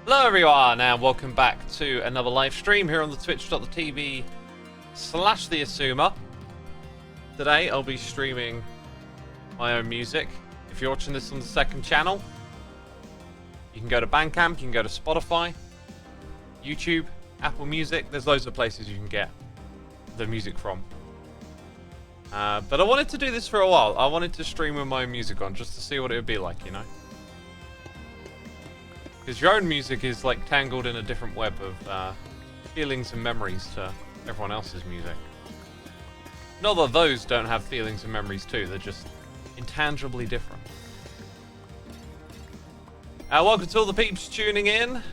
Hello everyone and welcome back to another live stream here on the twitch.tv/theassumer. Today I'll be streaming my own music. If you're watching this on the second channel, you can go to Bandcamp, you can go to Spotify, YouTube, Apple Music. There's loads of places you can get the music from. But I wanted to do this for a while. I wanted to stream with my own music on just to see what it would be like, you know? Because your own music is like tangled in a different web of feelings and memories to everyone else's music. Not that those don't have feelings and memories too, they're just intangibly different. Welcome to all the peeps tuning in.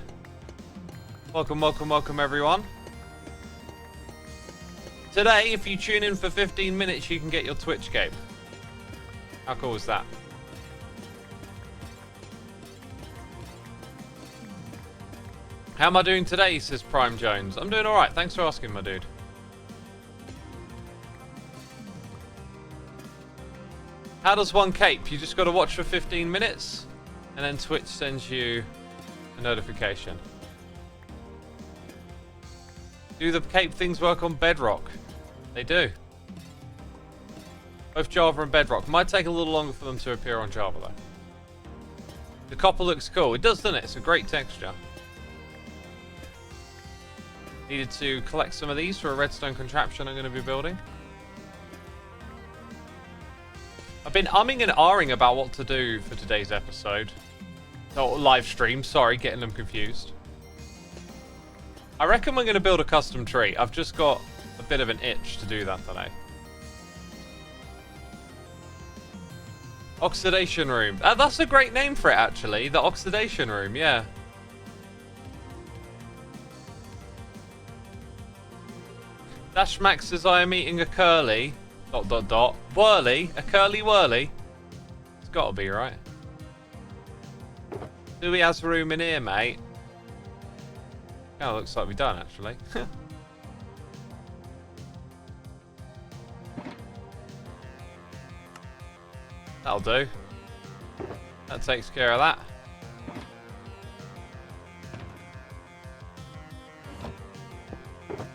Welcome, welcome, welcome everyone. Today, if you tune in for 15 minutes, you can get your Twitch cape. How cool is that? How am I doing today, says Prime Jones. I'm doing alright, thanks for asking, my dude. How does one cape? You just got to watch for 15 minutes, and then Twitch sends you a notification. Do the cape things work on Bedrock? They do. Both Java and Bedrock. Might take a little longer for them to appear on Java, though. The copper looks cool. It does, doesn't it? It's a great texture. Needed to collect some of these for a redstone contraption I'm going to be building. I've been umming and ahhing about what to do for today's episode. Oh, live stream, sorry, getting them confused. I reckon we're going to build a custom tree. I've just got a bit of an itch to do that today. Oxidation room. That's a great name for it, actually. The oxidation room, yeah. Dash Max says I am eating a curly... ... whirly. A curly whirly. It's got to be, right? Do we have room in here, mate? Kind of looks like we've done, actually. That'll do. That takes care of that.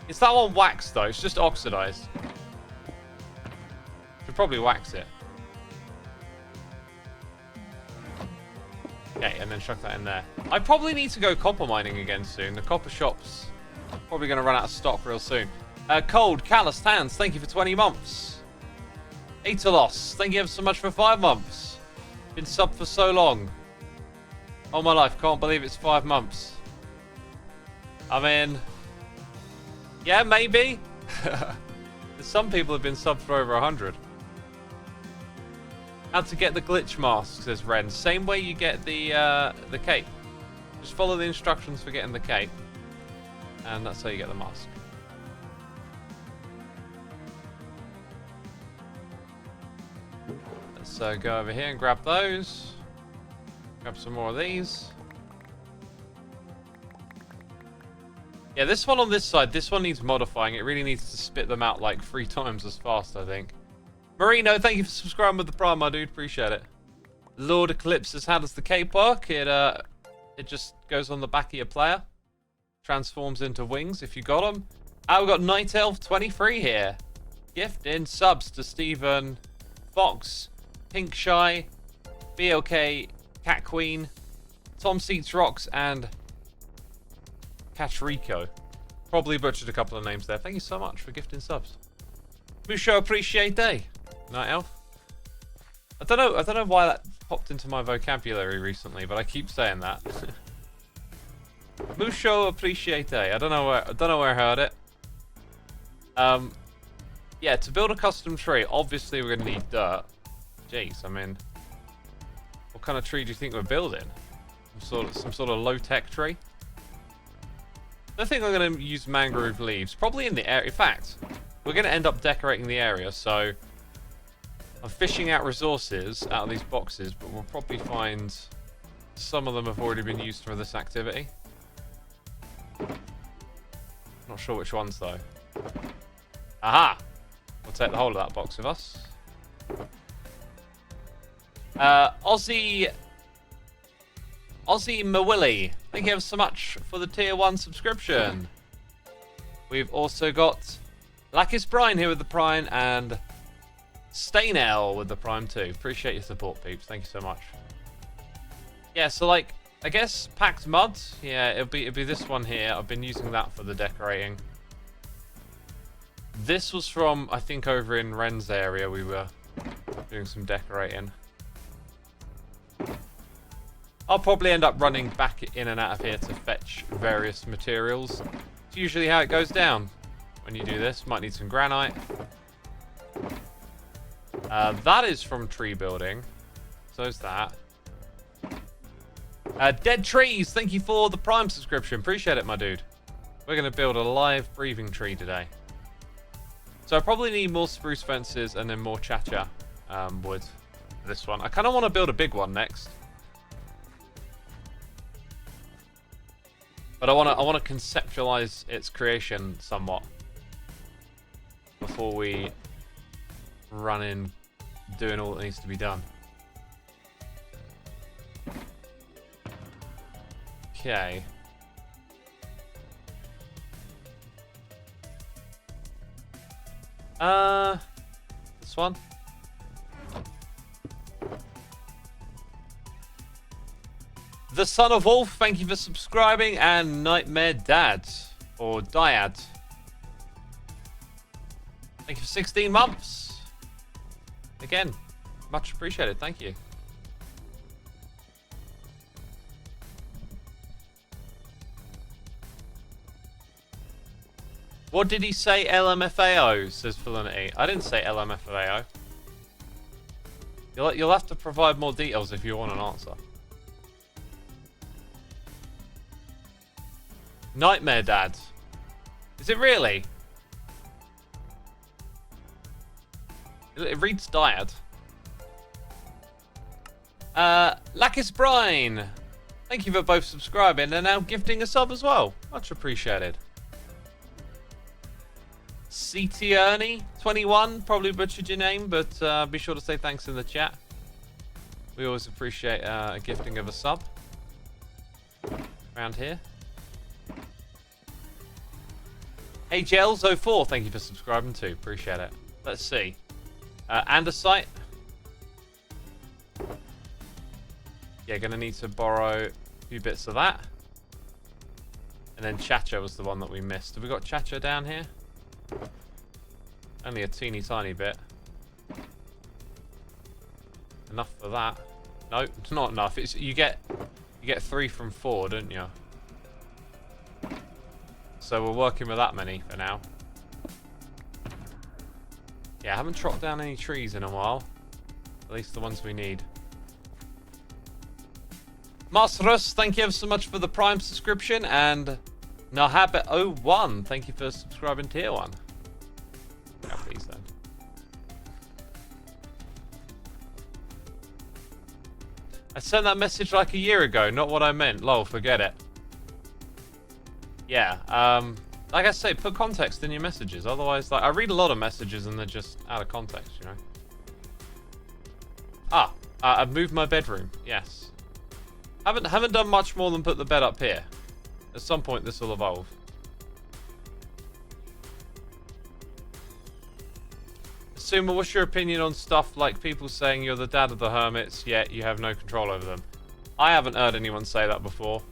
Is that one waxed though? It's just oxidized. Should probably wax it. Okay, and then chuck that in there. I probably need to go copper mining again soon. The copper shop's probably going to run out of stock real soon. Cold, calloused hands, thank you for 20 months. Etalos, thank you ever so much for 5 months. Been subbed for so long. All my life, can't believe it's 5 months. I mean... yeah, maybe. Some people have been subbed for over 100. How to get the glitch mask, says Ren. Same way you get the cape. Just follow the instructions for getting the cape. And that's how you get the mask. Let's go over here and grab those. Grab some more of these. Yeah, this one on this side, this one needs modifying. It really needs to spit them out like 3 times as fast, I think. Marino, thank you for subscribing with the Prime, my dude. Appreciate it. Lord Eclipse says, how does the cape work? It just goes on the back of your player. Transforms into wings if you got them. We've got Night Elf 23 here. Gifting subs to Stephen, Fox, Pink Shy, BLK, Cat Queen, Tom Seats Rocks, and Rico. Probably butchered a couple of names there. Thank you so much for gifting subs. Musho appreciate day. Night Elf. I don't know why that popped into my vocabulary recently, but I keep saying that. Musho appreciate day. I don't know where I heard it. Yeah, to build a custom tree, obviously we're gonna need dirt. Jeez, I mean, what kind of tree do you think we're building? Some sort of low-tech tree? I think I'm going to use mangrove leaves. Probably in the area. In fact, we're going to end up decorating the area. So I'm fishing out resources out of these boxes, but we'll probably find some of them have already been used for this activity. Not sure which ones though. Aha! We'll take the whole of that box with us. Aussie Mawilly, thank you ever so much for the tier 1 subscription. We've also got Lakis Brine here with the Prime and Stainel with the Prime too. Appreciate your support, peeps. Thank you so much. Yeah, so like, I guess packed mud. Yeah, it'll be this one here. I've been using that for the decorating. This was from, I think, over in Ren's area. We were doing some decorating. I'll probably end up running back in and out of here to fetch various materials. It's usually how it goes down when you do this. Might need some granite. That is from tree building. So is that. Dead Trees, thank you for the Prime subscription. Appreciate it, my dude. We're going to build a live breathing tree today. So I probably need more spruce fences and then more chacha wood for this one. I kind of want to build a big one next. But I want to conceptualize its creation somewhat before we run in doing all that needs to be done. Okay. This one. The Son of Wolf, thank you for subscribing, and Nightmare Dad, or Dyad. Thank you for 16 months. Again, much appreciated, thank you. What did he say, LMFAO, says Felinity. I didn't say LMFAO. You'll have to provide more details if you want an answer. Nightmare Dad. Is it really? It reads Dyad. Lakis Brine. Thank you for both subscribing and now gifting a sub as well. Much appreciated. CT Ernie 21, probably butchered your name, but be sure to say thanks in the chat. We always appreciate a gifting of a sub around here. HLs04, thank you for subscribing too. Appreciate it. Let's see. Andesite. Yeah, gonna need to borrow a few bits of that. And then Chacha was the one that we missed. Have we got Chacha down here? Only a teeny tiny bit. Enough for that. No, it's not enough. It's you get 3 from 4, don't you? So we're working with that many for now. Yeah, I haven't chopped down any trees in a while. At least the ones we need. Masterus, thank you ever so much for the Prime subscription. And Nahabit01, thank you for subscribing tier 1. Yeah, please then. I sent that message like a year ago, not what I meant. Lol, forget it. Yeah, like I say, put context in your messages. Otherwise, like, I read a lot of messages and they're just out of context, you know. I've moved my bedroom. Yes. Haven't done much more than put the bed up here. At some point, this will evolve. Suma, what's your opinion on stuff like people saying you're the dad of the hermits, yet you have no control over them? I haven't heard anyone say that before.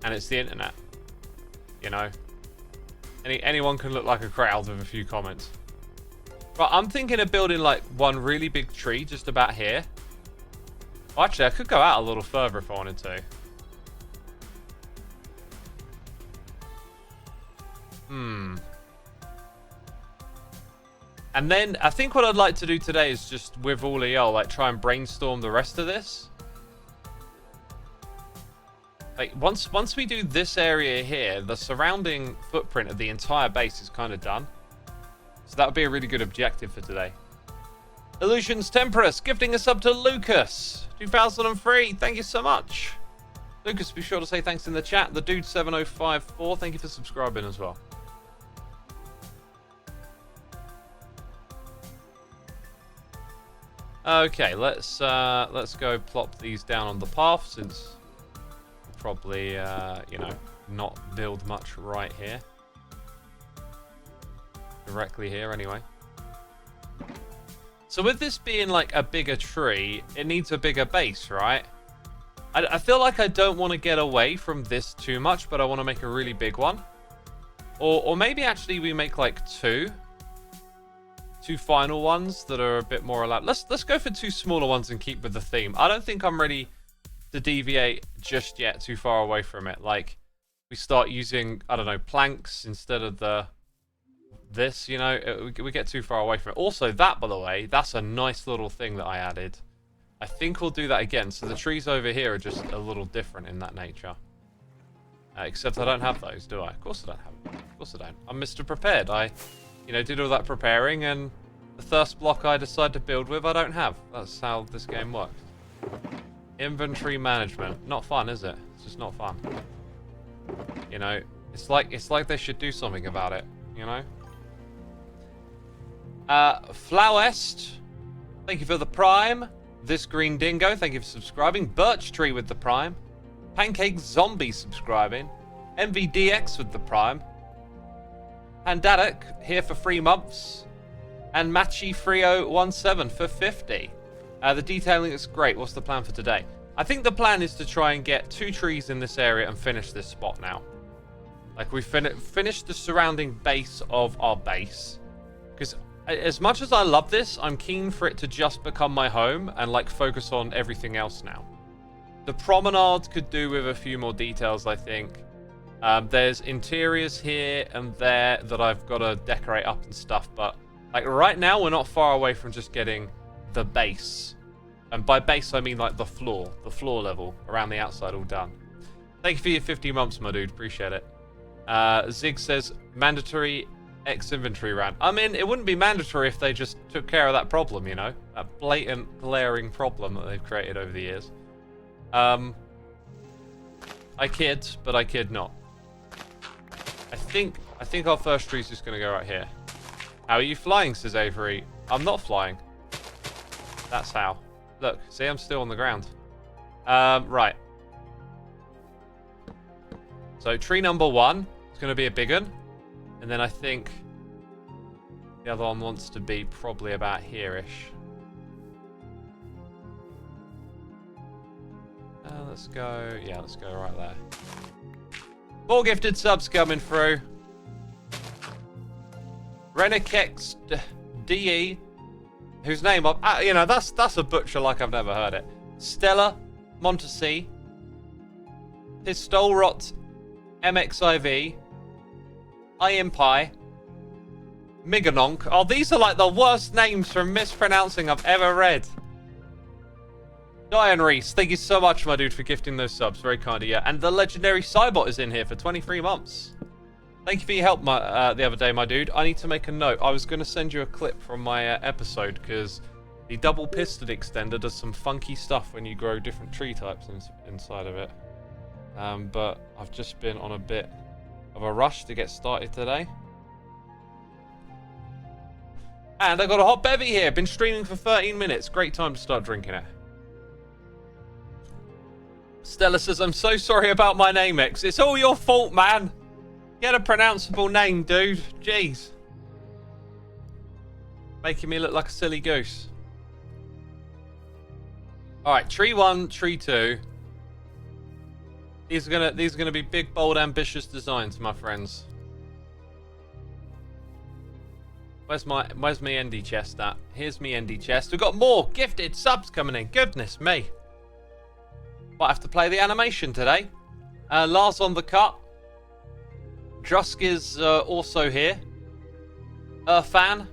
And it's the internet, you know. Anyone can look like a crowd with a few comments. Right, I'm thinking of building like one really big tree just about here. Well, actually, I could go out a little further if I wanted to. And then I think what I'd like to do today is just with all of y'all, like try and brainstorm the rest of this. Like once we do this area here, the surrounding footprint of the entire base is kind of done. So that would be a really good objective for today. Illusions Temperus gifting a sub to Lucas 2003. Thank you so much. Lucas, be sure to say thanks in the chat. The dude 7054, thank you for subscribing as well. Okay, let's go plop these down on the path since we'll probably you know, not build much right here. Directly here anyway. So with this being like a bigger tree, it needs a bigger base, right? I feel like I don't want to get away from this too much, but I want to make a really big one. Or maybe actually we make like two final ones that are a bit more allowed. Let's go for two smaller ones and keep with the theme. I don't think I'm ready to deviate just yet too far away from it. Like we start using, I don't know, planks instead of this, you know, we get too far away from it. Also, that, by the way, that's a nice little thing that I added. I think we'll do that again. So the trees over here are just a little different in that nature. Except I don't have those, do I? Of course I don't have them. Of course I don't. I'm Mr. Prepared. I, you know, did all that preparing, and the first block I decide to build with, I don't have. That's how this game works. Inventory management. Not fun, is it? It's just not fun. You know, it's like they should do something about it, you know? Flowest, thank you for the prime. This Green Dingo, thank you for subscribing. Birch Tree with the prime. Pancake Zombie subscribing. MVDX with the prime. Pandatic here for 3 months. And Machi Frio 17 for 50. The detailing is great. What's the plan for today? I think the plan is to try and get 2 trees in this area and finish this spot now. Like we finished the surrounding base of our base. Because as much as I love this, I'm keen for it to just become my home and like focus on everything else now. The promenade could do with a few more details, I think. There's interiors here and there that I've got to decorate up and stuff, but like right now we're not far away from just getting the base. And by base I mean like the floor level around the outside all done. Thank you for your 50 months, my dude, appreciate it. Zig says mandatory X inventory round. I mean, it wouldn't be mandatory if they just took care of that problem, you know? That blatant, glaring problem that they've created over the years. I kid, but I kid not. I think our first tree's just gonna go right here. How are you flying, says Avery? I'm not flying. That's how. Look, see, I'm still on the ground. Right. So tree number 1 is gonna be a big one. And then I think the other one wants to be probably about here-ish. Let's go... Yeah, let's go right there. More gifted subs coming through. Renikex DE, whose name... you know, that's a butcher like I've never heard it. Stella Montesi. Pistolrot MXIV. Iron Pie, Miganonk. Oh, these are like the worst names for mispronouncing I've ever read. Diane Reese, thank you so much, my dude, for gifting those subs. Very kind of you. And the legendary Cybot is in here for 23 months. Thank you for your help the other day, my dude. I need to make a note. I was going to send you a clip from my episode because the double piston extender does some funky stuff when you grow different tree types inside of it. But I've just been on a bit of a rush to get started today. And I got a hot bevy here. Been streaming for 13 minutes. Great time to start drinking it. Stella says, I'm so sorry about my name, X. It's all your fault, man. Get a pronounceable name, dude. Jeez. Making me look like a silly goose. Alright, tree 1, tree 2. These are gonna be big, bold, ambitious designs, my friends. Where's me endy chest at? Here's me endy chest. We've got more gifted subs coming in. Goodness me. Might have to play the animation today. Lars on the cut. Drusk is also here. Fan.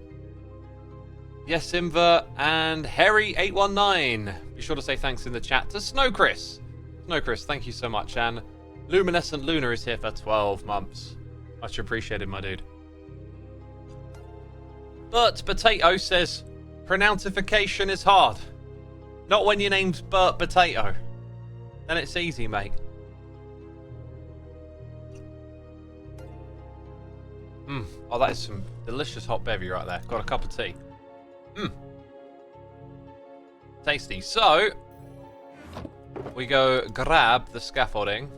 Yes, Inver and Harry819. Be sure to say thanks in the chat to Snow Chris. No, Chris, thank you so much. And Luminescent Luna is here for 12 months. Much appreciated, my dude. Bert Potato says, pronountification is hard. Not when your name's Bert Potato. Then it's easy, mate. Oh, that is some delicious hot bevy right there. Got a cup of tea. Tasty. So, we go grab the scaffolding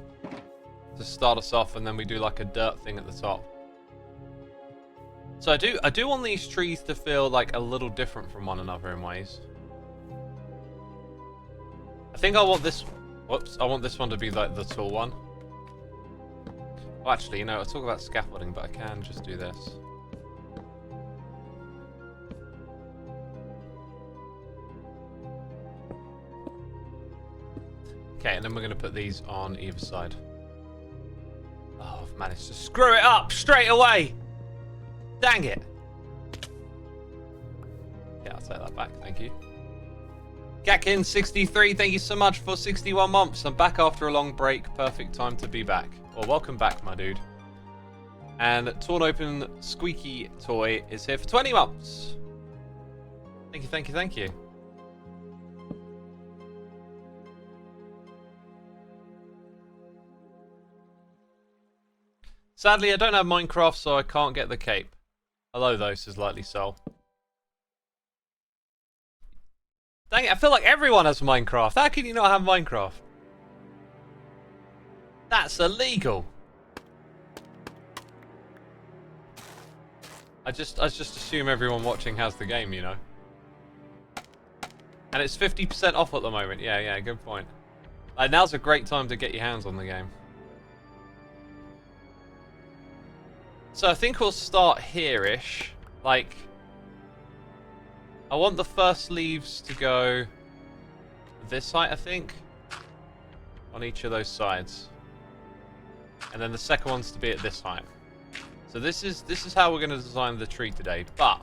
to start us off, and then we do like a dirt thing at the top. So I do want these trees to feel like a little different from one another in ways. I think I want this... Whoops, I want this one to be like the tall one. Well, actually, you know, I'll talk about scaffolding, but I can just do this. Okay, and then we're going to put these on either side. Oh, I've managed to screw it up straight away! Dang it! Yeah, I'll take that back, thank you. Gatkin63, thank you so much for 61 months. I'm back after a long break. Perfect time to be back. Well, welcome back, my dude. And Torn Open Squeaky Toy is here for 20 months. Thank you, thank you, thank you. Sadly, I don't have Minecraft, so I can't get the cape. Hello, though, says Lightly Soul. Dang it, I feel like everyone has Minecraft. How can you not have Minecraft? That's illegal. I just assume everyone watching has the game, you know. And it's 50% off at the moment. Yeah, good point. Now's a great time to get your hands on the game. So I think we'll start here-ish. Like, I want the first leaves to go this height, I think, on each of those sides, and then the second one's to be at this height. So this is how we're going to design the tree today. But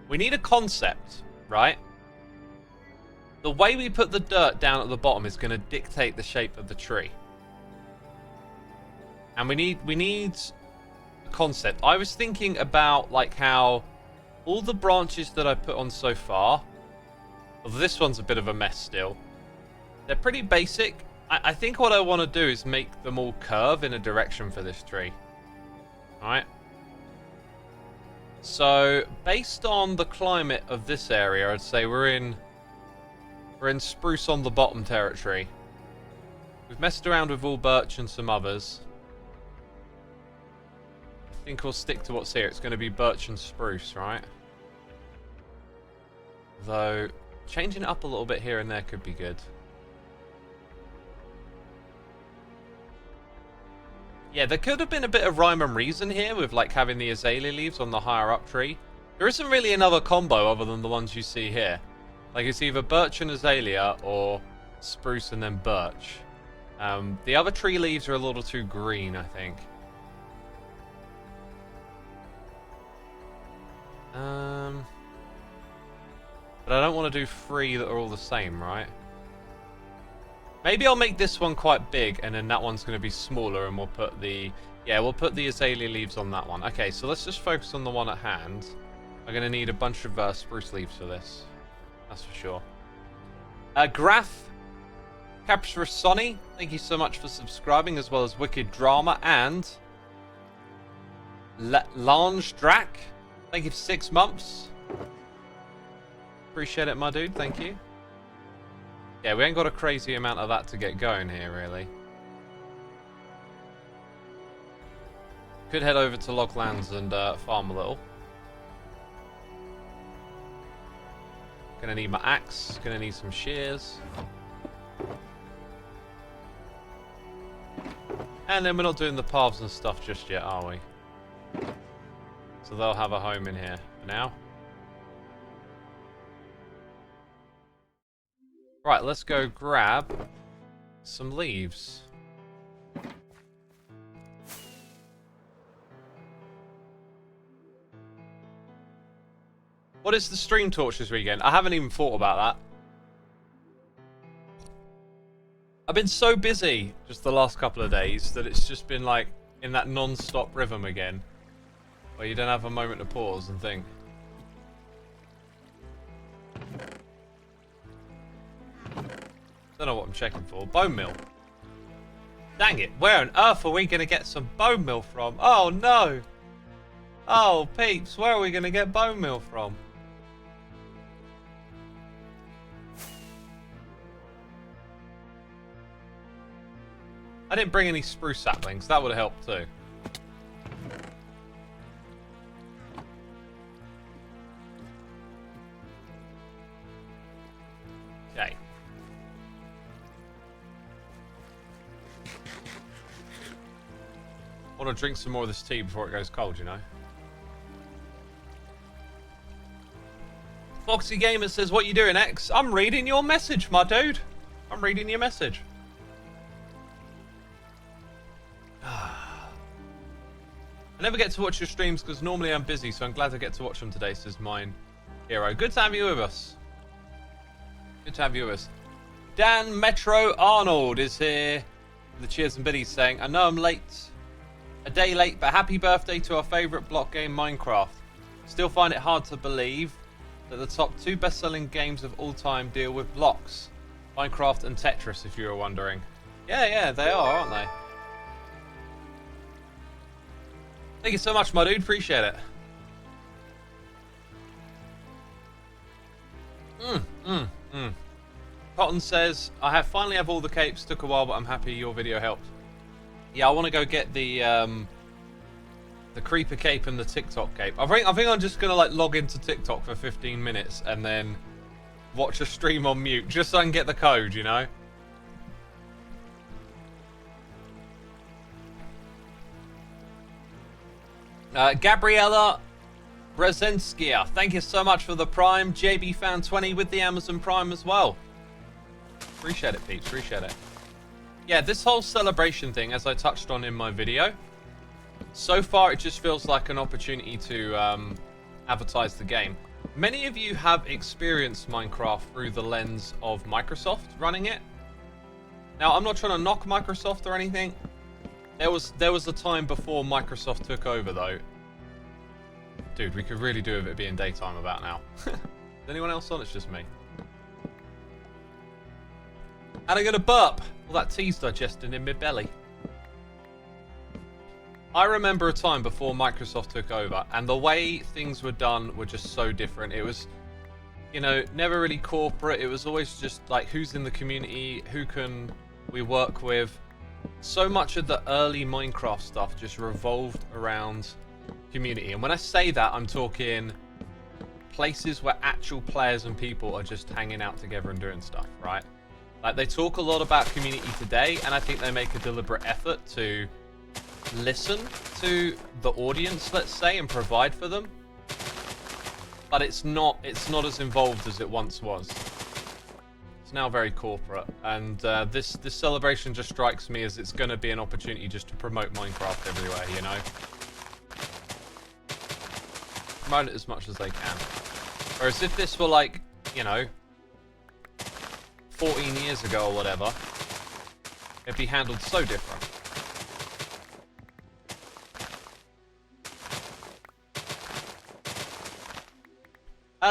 we need a concept, right? The way we put the dirt down at the bottom is going to dictate the shape of the tree, and we need a concept. I was thinking about like how all the branches that I put on so far, well, this one's a bit of a mess still. They're pretty basic. I think what I want to do is make them all curve in a direction for this tree. Alright. So, based on the climate of this area, I'd say we're in spruce on the bottom territory. We've messed around with all birch and some others. I think we'll stick to what's here. It's going to be birch and spruce, right? Though, changing it up a little bit here and there could be good. Yeah, there could have been a bit of rhyme and reason here with like having the azalea leaves on the higher up tree. There isn't really another combo other than the ones you see here. Like it's either birch and azalea or spruce and then birch. The other tree leaves are a little too green, I think. But I don't want to do 3 that are all the same, right? Maybe I'll make this one quite big, and then that one's going to be smaller, and we'll put the... Yeah, we'll put the azalea leaves on that one. Okay, so let's just focus on the one at hand. I'm going to need a bunch of spruce leaves for this. That's for sure. Graph, Capricious Sonny, thank you so much for subscribing, as well as Wicked Drama, and... Lange Drac, thank you for 6 months. Appreciate it, my dude. Thank you. Yeah, we ain't got a crazy amount of that to get going here, really. Could head over to Loglands and farm a little. Gonna need my axe. Gonna need some shears. And then we're not doing the paths and stuff just yet, are we? So they'll have a home in here for now. Right, let's go grab some leaves. What is the stream torch this weekend? I haven't even thought about that. I've been so busy just the last couple of days that it's just been like in that non-stop rhythm again, where you don't have a moment to pause and think. Don't know what I'm checking for. Bone meal. Dang it. Where on earth are we going to get some bone meal from? Oh, no. Oh, peeps. Where are we going to get bone meal from? I didn't bring any spruce saplings. That would have helped too. Okay. I want to drink some more of this tea before it goes cold, you know. Foxy Gamer says, what you doing, X? I'm reading your message, my dude. I'm reading your message. I never get to watch your streams because normally I'm busy, so I'm glad I get to watch them today, says Mine Hero. Good to have you with us. Good to have you with us. Dan Metro Arnold is here. The cheers and biddies saying, I know I'm late. A day late, but happy birthday to our favourite block game, Minecraft. Still find it hard to believe that the top 2 best-selling games of all time deal with blocks. Minecraft and Tetris, if you were wondering. Yeah, they are, aren't they? Thank you so much, my dude. Appreciate it. Cotton says, I finally have all the capes. Took a while, but I'm happy your video helped. Yeah, I want to go get the creeper cape and the TikTok cape. I think I'm just gonna like log into TikTok for 15 minutes and then watch a stream on mute just so I can get the code, you know. Gabriella Brezenskia, thank you so much for the Prime. JB Fan 20 with the Amazon Prime as well. Appreciate it, Pete. Appreciate it. Yeah, this whole celebration thing, as I touched on in my video, so far it just feels like an opportunity to advertise the game. Many of you have experienced Minecraft through the lens of Microsoft running it. Now, I'm not trying to knock Microsoft or anything. There was a time before Microsoft took over, though. Dude, we could really do with it being daytime about now. Is anyone else on? It's just me. And I'm gonna burp. All that tea's digesting in my belly. I remember a time before Microsoft took over, and the way things were done were just so different. It was, you know, never really corporate. It was always just like, who's in the community? Who can we work with? So much of the early Minecraft stuff just revolved around community. And when I say that, I'm talking places where actual players and people are just hanging out together and doing stuff, right? Like, they talk a lot about community today, and I think they make a deliberate effort to listen to the audience, let's say, and provide for them. But it's not as involved as it once was. It's now very corporate, and this celebration just strikes me as it's going to be an opportunity just to promote Minecraft everywhere, you know? Promote it as much as they can. Whereas if this were like, you know, 14 years ago or whatever, it'd be handled so different.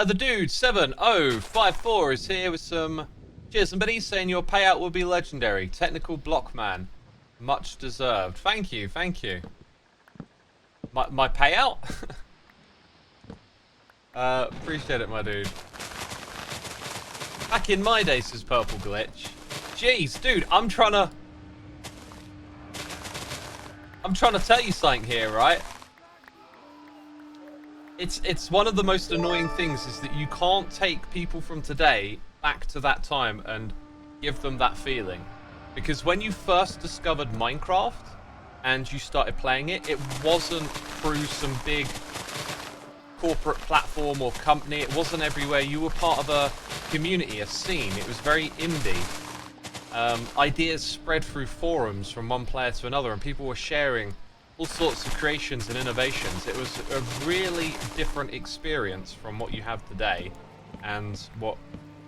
The dude 7054 is here with some cheers and biddies saying your payout will be legendary. Technical block man, much deserved. Thank you, thank you. My payout? Appreciate it, my dude. Back in my day, says Purple Glitch. Jeez, dude, I'm trying to tell you something here, right? It's one of the most annoying things is that you can't take people from today back to that time and give them that feeling. Because when you first discovered Minecraft and you started playing it, it wasn't through some big corporate platform or company. It wasn't everywhere. You were part of a community, a scene. It was very indie. Ideas spread through forums from one player to another, and people were sharing all sorts of creations and innovations. It was a really different experience from what you have today and what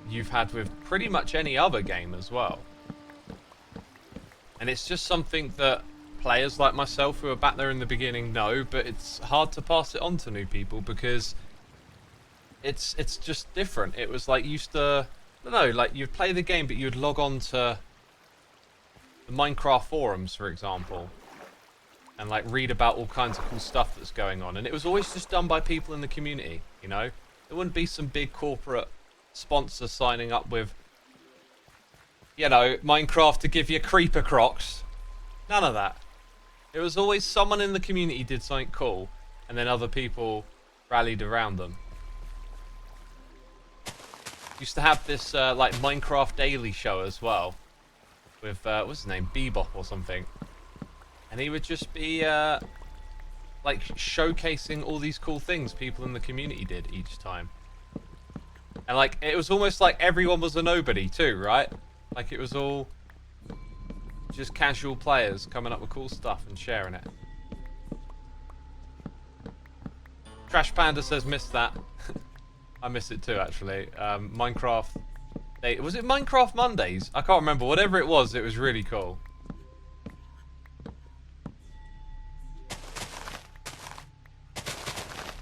you've had with pretty much any other game as well. And it's just something that players like myself who are back there in the beginning know, but it's hard to pass it on to new people because it's just different. It was like used to, I don't know, like you'd play the game but you'd log on to the Minecraft forums, for example, and like read about all kinds of cool stuff that's going on, and it was always just done by people in the community, you know? There wouldn't be some big corporate sponsor signing up with, you know, Minecraft to give you creeper crocs. None of that. It was always someone in the community did something cool, and then other people rallied around them. Used to have this like Minecraft daily show as well, with what's his name, Bebop or something, and he would just be like showcasing all these cool things people in the community did each time. And like it was almost like everyone was a nobody too, right? Like it was all just casual players coming up with cool stuff and sharing it. Trash Panda says missed that. I miss it too actually. Minecraft was it Minecraft Mondays? I can't remember. Whatever it was really cool.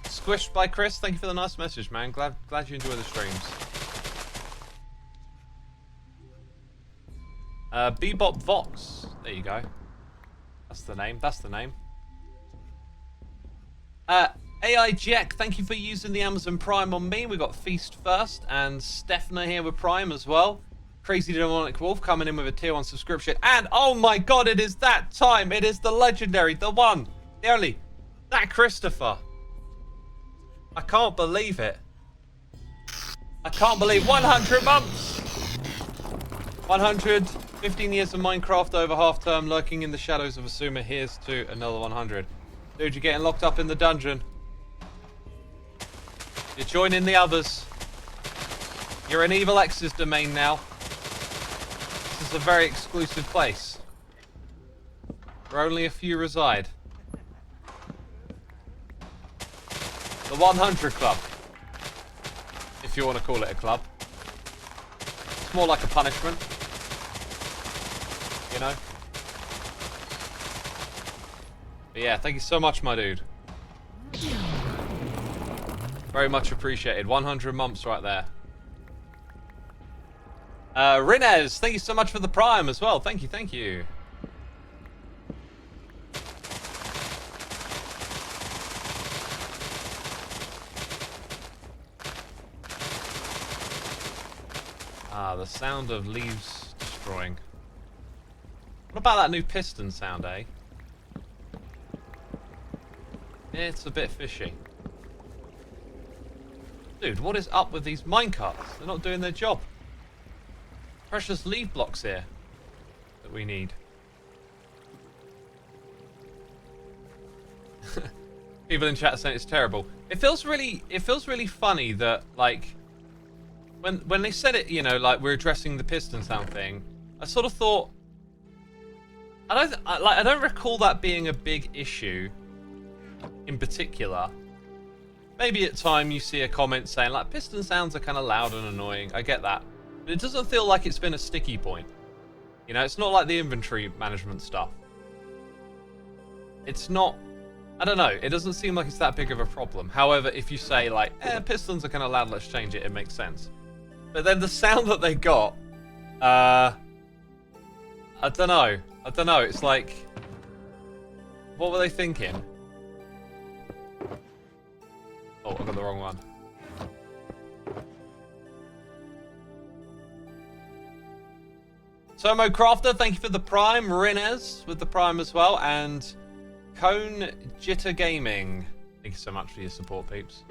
Squished by Chris, thank you for the nice message, man. Glad you enjoy the streams. Bebop Vox. There you go. That's the name. That's the name. AI Jack, thank you for using the Amazon Prime on me. We got Feast first, and Stephna here with Prime as well. Crazy Demonic Wolf coming in with a tier 1 subscription. And oh my god, it is that time. It is the legendary, the one, the only, that Christopher. I can't believe it. I can't believe 100 months. 115 years of Minecraft over half term, lurking in the shadows of Asuma. Here's to another 100. Dude, you're getting locked up in the dungeon. You're joining the others. You're in Evil X's domain now. This is a very exclusive place, where only a few reside. The 100 Club, if you want to call it a club. It's more like a punishment, you know? But yeah, thank you so much, my dude. Very much appreciated. 100 months right there. Rinez, thank you so much for the Prime as well. Thank you, thank you. The sound of leaves destroying. What about that new piston sound, eh? It's a bit fishy. Dude, what is up with these minecarts? They're not doing their job. Precious leaf blocks here that we need. People in chat saying it's terrible. It feels really funny that like when they said it, you know, like we're addressing the piston sound thing. I sort of thought I don't recall that being a big issue in particular. Maybe at time you see a comment saying like piston sounds are kind of loud and annoying. I get that. But it doesn't feel like it's been a sticky point. You know, it's not like the inventory management stuff. It's not, I don't know, it doesn't seem like it's that big of a problem. However, if you say like, pistons are kind of loud, let's change it, it makes sense. But then the sound that they got, I don't know, it's like, what were they thinking? Oh, I got the wrong one. Somo Crafter, thank you for the Prime. Rinez with the Prime as well. And Cone Jitter Gaming. Thank you so much for your support, peeps.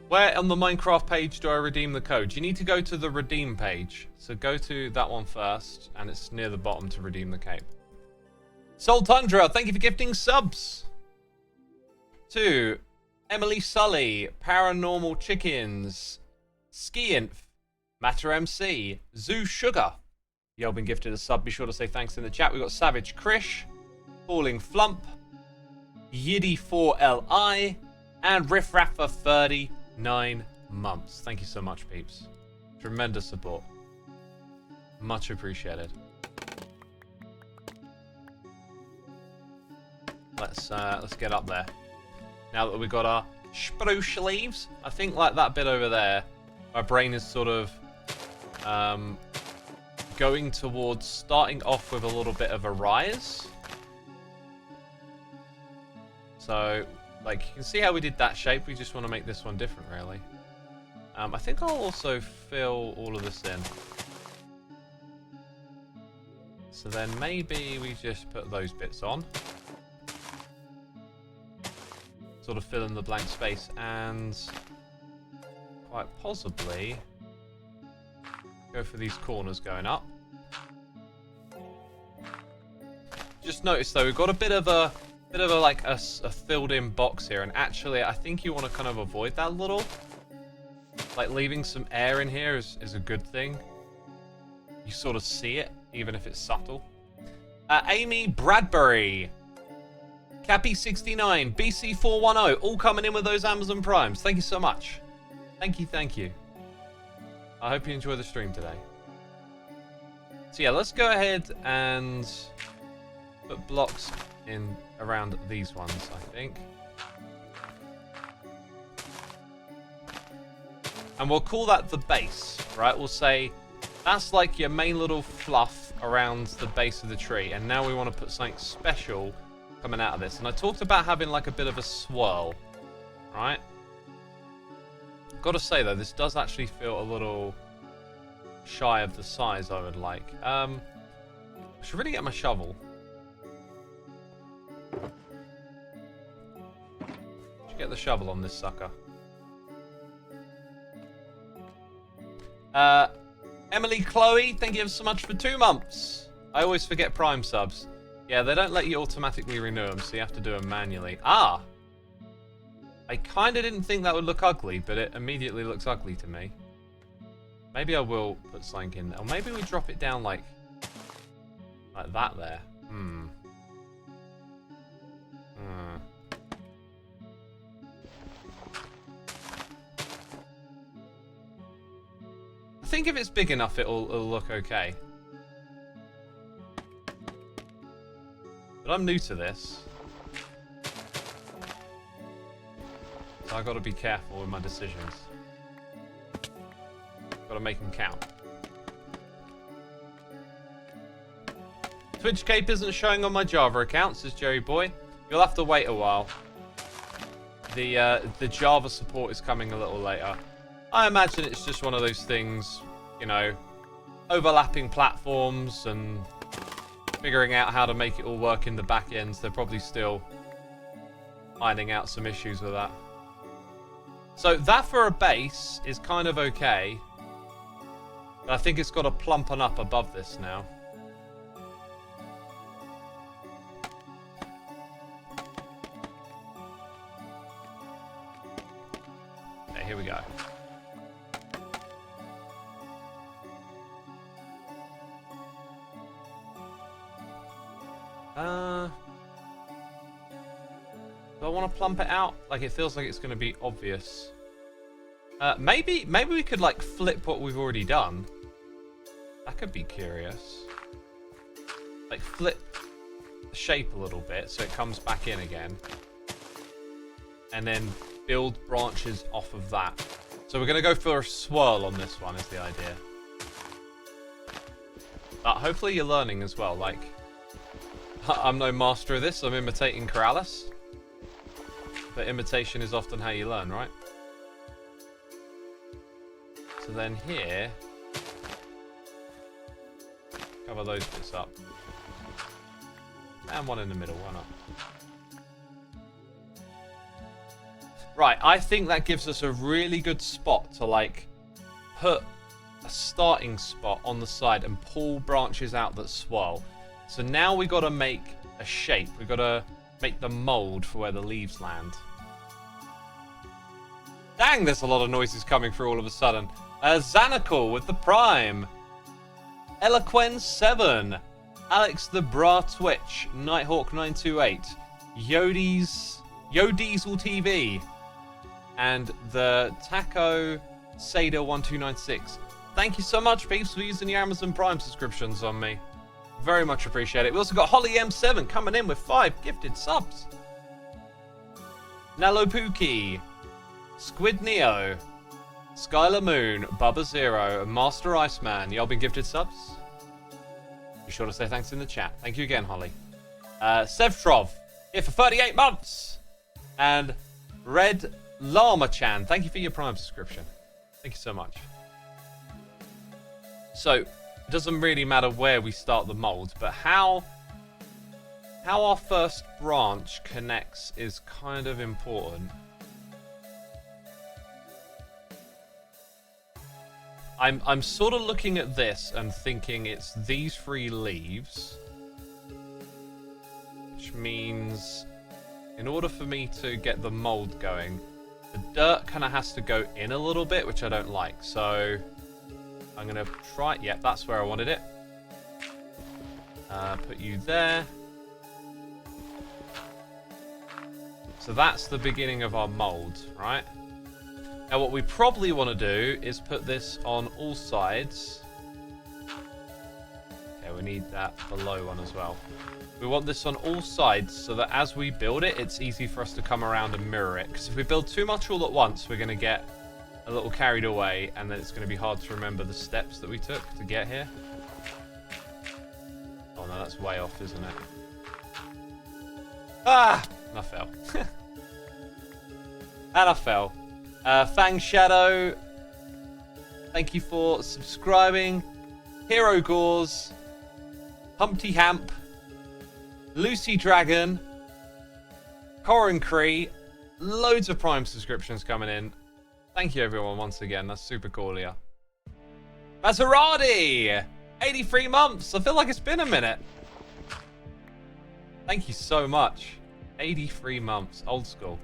Where on the Minecraft page do I redeem the code? You need to go to the redeem page. So go to that one first, and it's near the bottom to redeem the cape. Soul Tundra, thank you for gifting subs. To Emily Sully, Paranormal Chickens, Skiinf, Matter MC, Zoo Sugar. Y'all been gifted a sub. Be sure to say thanks in the chat. We've got Savage Krish, Falling Flump, Yiddy4Li, and Riff Raff for 39 months. Thank you so much, peeps. Tremendous support. Much appreciated. Let's get up there. Now that we've got our spruce leaves, I think like that bit over there, my brain is sort of going towards starting off with a little bit of a rise. So, like, you can see how we did that shape. We just want to make this one different, really. I think I'll also fill all of this in. So then maybe we just put those bits on. Sort of fill in the blank space and quite possibly go for these corners going up. Just notice though, we've got a bit of a like a filled in box here, and actually I think you want to kind of avoid that a little. Like leaving some air in here is a good thing. You sort of see it, even if it's subtle. Amy Bradbury, Cappy69, BC410, all coming in with those Amazon Primes. Thank you so much. Thank you, thank you. I hope you enjoy the stream today. So yeah, let's go ahead and put blocks in around these ones, I think. And we'll call that the base, right? We'll say that's like your main little fluff around the base of the tree. And now we want to put something special coming out of this. And I talked about having like a bit of a swirl, right? Got to say though, this does actually feel a little shy of the size I would like. I should really get my shovel. Should get the shovel on this sucker. Emily Chloe, thank you so much for 2 months. I always forget Prime subs. Yeah, they don't let you automatically renew them, so you have to do them manually. Ah! I kind of didn't think that would look ugly, but it immediately looks ugly to me. Maybe I will put something in there. Or maybe we drop it down like that there. I think if it's big enough, it'll look okay. But I'm new to this, so I got to be careful with my decisions. Got to make them count. Twitch Cape isn't showing on my Java account, says Jerry Boy. You'll have to wait a while. The Java support is coming a little later. I imagine it's just one of those things, you know, overlapping platforms and figuring out how to make it all work in the back ends. They're probably still ironing out some issues with that. So that for a base is kind of okay. But I think it's got to plumpen up above this now. Okay, here we go. Do I want to plump it out? Like, it feels like it's going to be obvious. Maybe we could, like, flip what we've already done. That could be curious. Like, flip the shape a little bit so it comes back in again. And then build branches off of that. So we're going to go for a swirl on this one is the idea. But hopefully you're learning as well. Like, I'm no master of this. I'm imitating Corrales. But imitation is often how you learn, right? So then here, cover those bits up. And one in the middle, why not? Right, I think that gives us a really good spot to, like, put a starting spot on the side and pull branches out that swirl. So now we got to make a shape. We've got to make the mold for where the leaves land. Dang, there's a lot of noises coming through all of a sudden. Xanacal with the Prime. Eloquen7. Alex the Bra Twitch. Nighthawk928. Yodiesel TV. And the Taco Sada1296. Thank you so much, peeps, for using your Amazon Prime subscriptions on me. Very much appreciate it. We also got Holly M7 coming in with 5 gifted subs. Nalopuki. Squid Neo. Skylar Moon. Bubba Zero. And Master Iceman. Y'all been gifted subs? Be sure to say thanks in the chat. Thank you again, Holly. Sevtrov. Here for 38 months. And Red Llama Chan. Thank you for your Prime subscription. Thank you so much. So, It doesn't really matter where we start the mold, but how our first branch connects is kind of important. I'm sort of looking at this and thinking it's these 3 leaves, which means in order for me to get the mold going, the dirt kind of has to go in a little bit, which I don't like. So I'm going to try. Yeah, that's where I wanted it. Put you there. So that's the beginning of our mold, right? Now what we probably want to do is put this on all sides. Okay, we need that below one as well. We want this on all sides so that as we build it, it's easy for us to come around and mirror it. Because if we build too much all at once, we're going to get a little carried away, and then it's going to be hard to remember the steps that we took to get here. Oh no, that's way off, isn't it? Ah! And I fell. And I fell. Fang Shadow, thank you for subscribing. Hero Gauze, Humpty Hamp, Lucy Dragon, Corin Cree, loads of Prime subscriptions coming in. Thank you everyone once again, that's super cool here. Maserati, 83 months, I feel like it's been a minute. Thank you so much. 83 months, old school.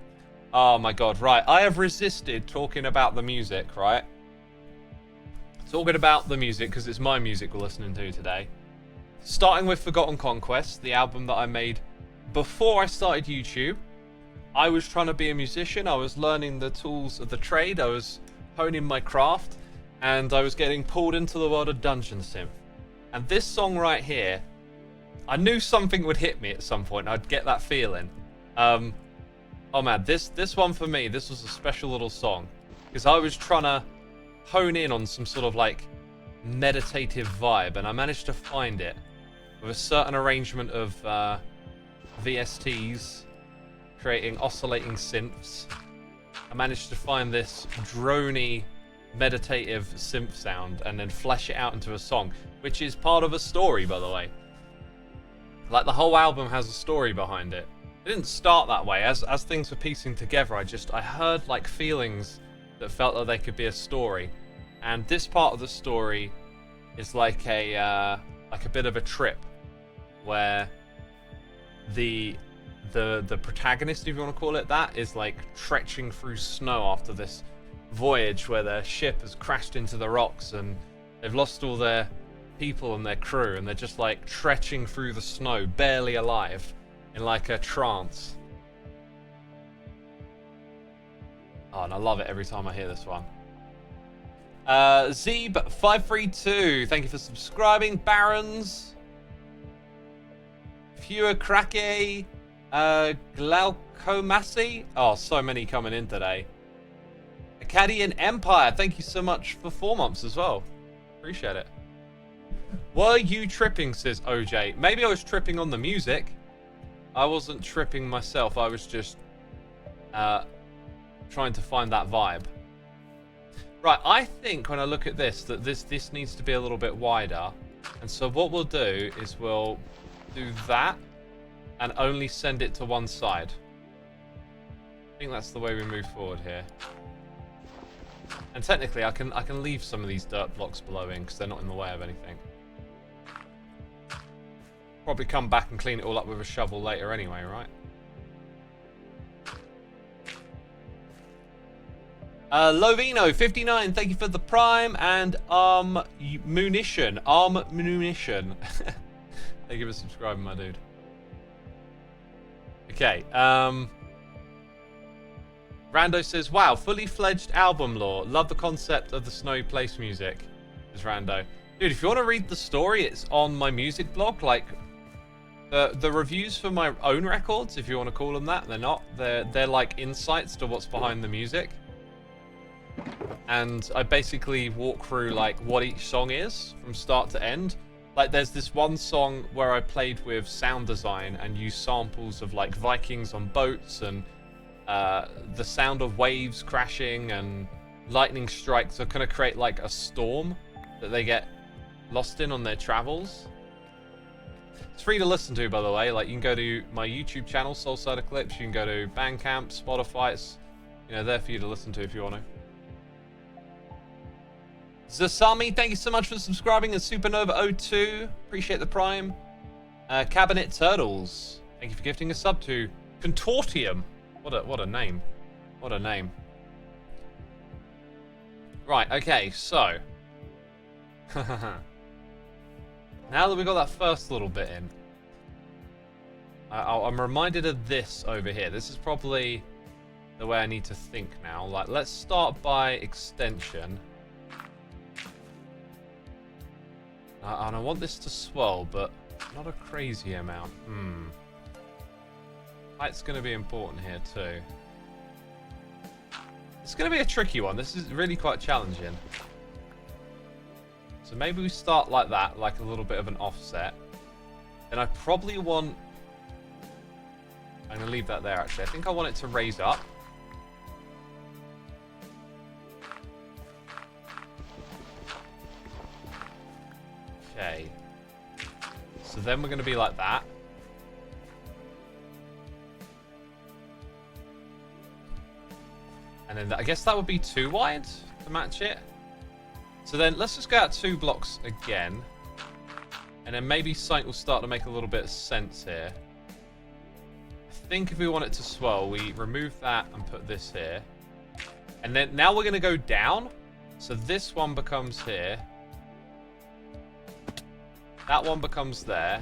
Oh my god, right. I have resisted talking about the music, right? Talking about the music, because it's my music we're listening to today. Starting with Forgotten Conquest, the album that I made before I started YouTube. I was trying to be a musician. I was learning the tools of the trade. I was honing my craft. And I was getting pulled into the world of Dungeon Synth. And this song right here, I knew something would hit me at some point. I'd get that feeling. Oh man, this one for me, this was a special little song. Because I was trying to hone in on some sort of like meditative vibe. And I managed to find it with a certain arrangement of VSTs creating oscillating synths. I managed to find this droney meditative synth sound and then flesh it out into a song. Which is part of a story, by the way. Like the whole album has a story behind it. It didn't start that way. As things were piecing together, I heard like feelings that felt that they could be a story, and this part of the story is like a bit of a trip, where the protagonist, if you want to call it that, is like trekking through snow after this voyage where their ship has crashed into the rocks and they've lost all their people and their crew, and they're just like trekking through the snow, barely alive. In like a trance. Oh, and I love it every time I hear this one. Zeeb532, thank you for subscribing. Barons. Fewer Krake. Glaucomasi. Oh, so many coming in today. Acadian Empire, thank you so much for 4 months as well. Appreciate it. Were you tripping, says OJ. Maybe I was tripping on the music. I wasn't tripping myself. I was just trying to find that vibe. Right, I think when I look at this, that this needs to be a little bit wider. And so what we'll do is we'll do that and only send it to one side. I think that's the way we move forward here. And technically, I can leave some of these dirt blocks below in because they're not in the way of anything. Probably come back and clean it all up with a shovel later anyway, right? Lovino59, thank you for the prime, and Munition. Munition. Thank you for subscribing, my dude. Okay, Rando says, wow, fully fledged album lore. Love the concept of the snowy place music. Is Rando. Dude, if you want to read the story, it's on my music blog. Like, the reviews for my own records, if you want to call them that, they're not. They're like insights to what's behind the music. And I basically walk through like what each song is from start to end. Like there's this one song where I played with sound design and used samples of like Vikings on boats and the sound of waves crashing and lightning strikes to kind of create like a storm that they get lost in on their travels. It's free to listen to, by the way. Like, you can go to my YouTube channel, Soulside Eclipse. You can go to Bandcamp, Spotify. It's, you know, there for you to listen to if you want to. Zasami, thank you so much for subscribing. And Supernova02, appreciate the Prime. Cabinet Turtles, thank you for gifting a sub to Contortium. What a name. What a name. Right, okay, so. Now that we've got that first little bit in, I'm reminded of this over here. This is probably the way I need to think now. Like, let's start by extension. And I want this to swell, but not a crazy amount. Height's going to be important here too. It's going to be a tricky one. This is really quite challenging. So maybe we start like that, like a little bit of an offset. And I probably want... I'm going to leave that there, actually. I think I want it to raise up. Okay. So then we're going to be like that. And then I guess that would be too wide to match it. So then let's just go out 2 blocks again. And then maybe something will start to make a little bit of sense here. I think if we want it to swell, we remove that and put this here. And then now we're going to go down. So this one becomes here. That one becomes there.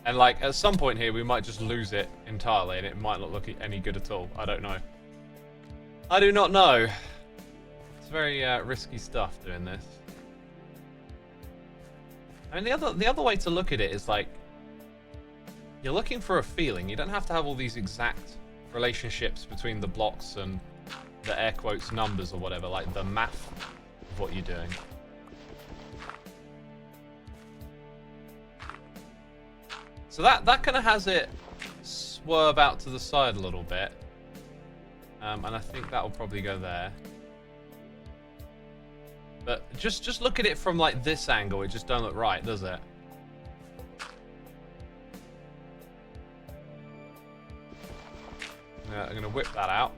And like at some point here, we might just lose it entirely and it might not look any good at all. I don't know. I do not know. It's very risky stuff doing this. I mean, the other way to look at it is like, you're looking for a feeling. You don't have to have all these exact relationships between the blocks and the air quotes numbers or whatever, like the math of what you're doing. So that kind of has it swerve out to the side a little bit. And I think that will probably go there. But just look at it from like this angle. It just don't look right, does it? I'm going to whip that out.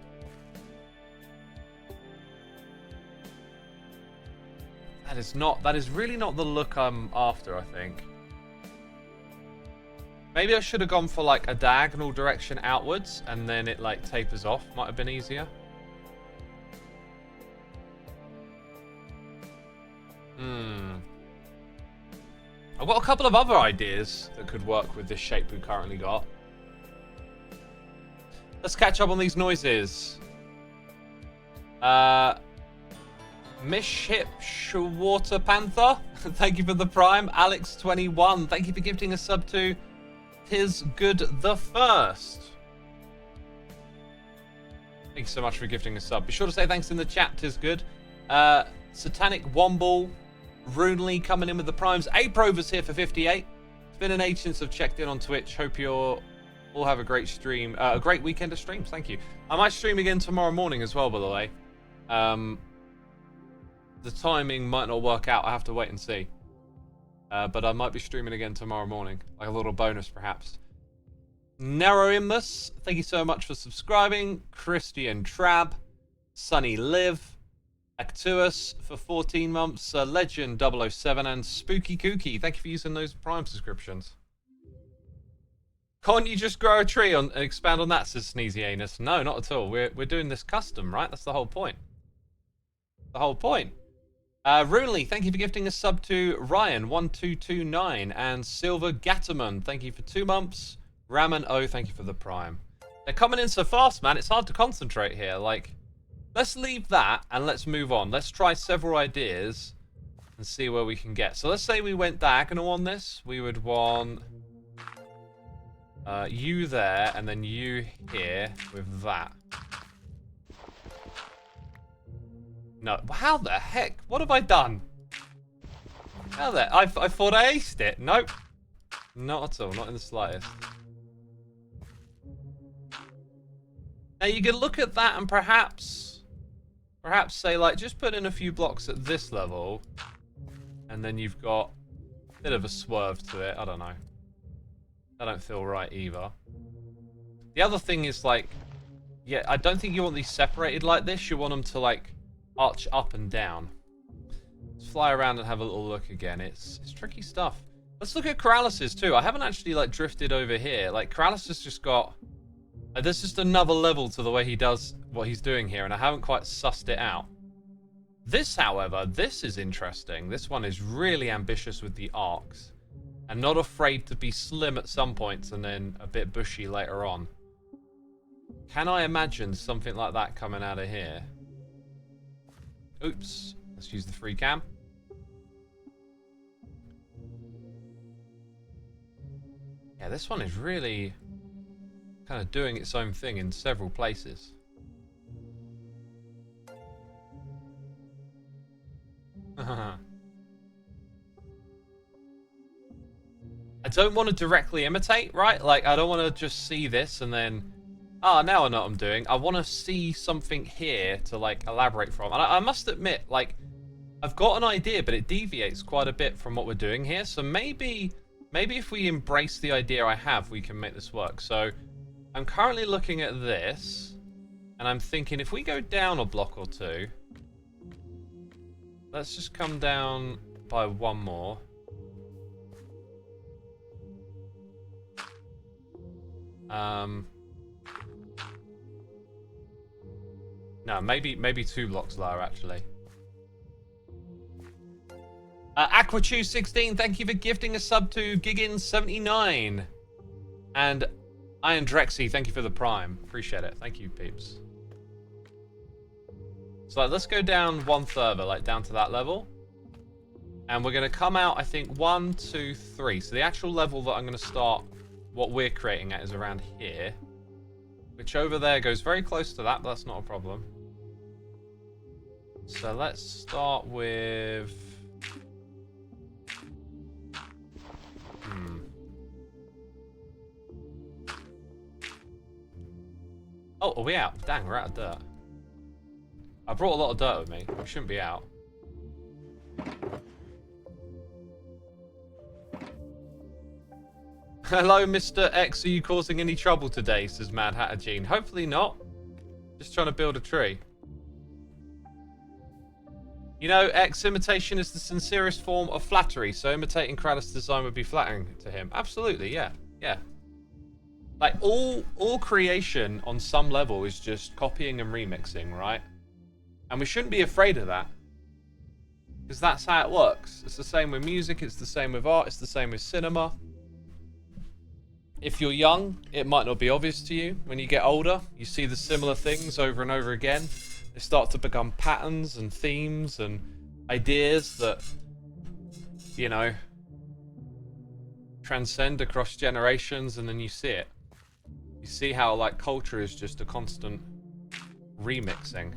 That is really not the look I'm after, I think. Maybe I should have gone for like a diagonal direction outwards and then it like tapers off. Might have been easier. I've got a couple of other ideas that could work with this shape we've currently got. Let's catch up on these noises. Miship Water Panther, thank you for the Prime. Alex21, thank you for gifting a sub to Tis Good the First. Thank you so much for gifting a sub. Be sure to say thanks in the chat, Tis Good. Satanic Womble, Runely coming in with the Primes. Aprover's here for 58. It's been an age since I've checked in on Twitch. Hope you're all have a great stream, a great weekend of streams. Thank you. I might stream again tomorrow morning as well, by the way. The timing might not work out. I have to wait and see. But I might be streaming again tomorrow morning. Like a little bonus, perhaps. Narrowimus, thank you so much for subscribing. Christian Trab. Sunny Liv. Actuous for 14 months. Legend 007 and Spooky Kooky. Thank you for using those Prime subscriptions. Can't you just grow a tree and expand on that, says Sneezy Anus? No, not at all. We're doing this custom, right? That's the whole point. The whole point. Runely, thank you for gifting a sub to Ryan1229 and Silver Gatterman. Thank you for 2 months. Ramen O, thank you for the Prime. They're coming in so fast, man. It's hard to concentrate here. Like, let's leave that and let's move on. Let's try several ideas and see where we can get. So let's say we went diagonal on this. We would want you there and then you here with that. No, how the heck? What have I done? How the... I thought I aced it. Nope. Not at all. Not in the slightest. Now you can look at that and perhaps say like, just put in a few blocks at this level. And then you've got a bit of a swerve to it. I don't know. That don't feel right either. The other thing is, like, yeah, I don't think you want these separated like this. You want them to, like, arch up and down. Let's fly around and have a little look again. It's tricky stuff. Let's look at Corralis's too. I haven't actually, like, drifted over here. Like, Corralis has just got... there's just another level to the way he does what he's doing here, and I haven't quite sussed it out. This, however, this is interesting. This one is really ambitious with the arcs, and not afraid to be slim at some points and then a bit bushy later on. Can I imagine something like that coming out of here? Oops. Let's use the free cam. Yeah, this one is really kind of doing its own thing in several places. I don't want to directly imitate, right? Like, I don't want to just see this and then, now I know what I'm doing. I want to see something here to, like, elaborate from. And I must admit, like, I've got an idea, but it deviates quite a bit from what we're doing here. So maybe if we embrace the idea I have, we can make this work. So I'm currently looking at this, and I'm thinking if we go down a block or two, let's just come down by one more. No, maybe 2 blocks lower, actually. Aquachew16, thank you for gifting a sub to Giggins79. And Iron Drexy, thank you for the prime. Appreciate it. Thank you, peeps. So let's go down one further, like down to that level. And we're going to come out, I think, 1, 2, 3. So the actual level that I'm going to start, what we're creating at, is around here. Which over there goes very close to that, but that's not a problem. So let's start with... Oh, are we out? Dang, we're out of dirt. I brought a lot of dirt with me. We shouldn't be out. Hello, Mr. X. Are you causing any trouble today? Says Mad Hatter Gene. Hopefully not. Just trying to build a tree. You know, X, imitation is the sincerest form of flattery, so imitating Kratos' design would be flattering to him. Absolutely, yeah. Yeah. Like, all creation on some level is just copying and remixing, right? And we shouldn't be afraid of that. Because that's how it works. It's the same with music, it's the same with art, it's the same with cinema. If you're young, it might not be obvious to you. When you get older, you see the similar things over and over again. They start to become patterns and themes and ideas that, you know, transcend across generations, and then you see it. You see how, like, culture is just a constant remixing.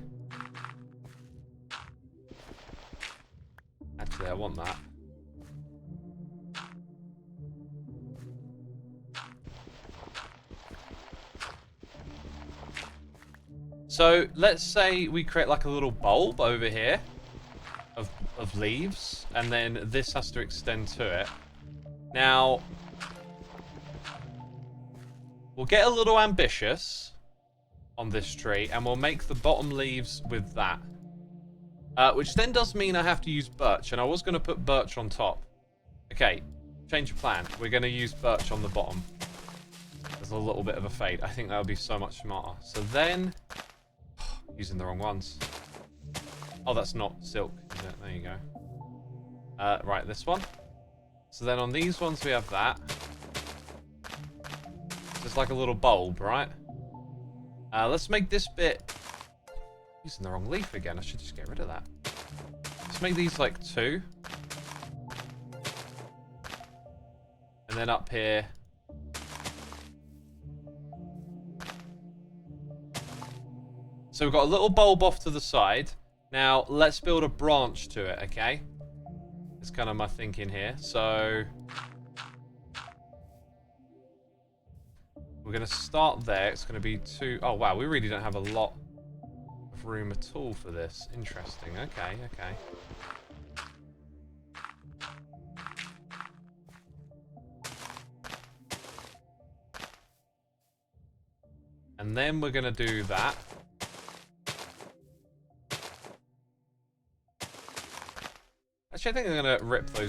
Actually, I want that. So let's say we create like a little bulb over here of leaves, and then this has to extend to it. Now, we'll get a little ambitious on this tree, and we'll make the bottom leaves with that. Which then does mean I have to use birch, and I was going to put birch on top. Okay, change of plan. We're going to use birch on the bottom. There's a little bit of a fade. I think that would be so much smarter. So then... using the wrong ones. Oh, that's not silk, is it? There you go. Right, this one. So then on these ones we have that. Just like a little bulb, right? Let's make this bit... using the wrong leaf again. I should just get rid of that. Let's make these like 2. And then up here... so we've got a little bulb off to the side. Now, let's build a branch to it, okay? It's kind of my thinking here. So, we're going to start there. It's going to be 2... oh, wow. We really don't have a lot of room at all for this. Interesting. Okay, okay. And then we're going to do that. Actually, I think I'm going to rip those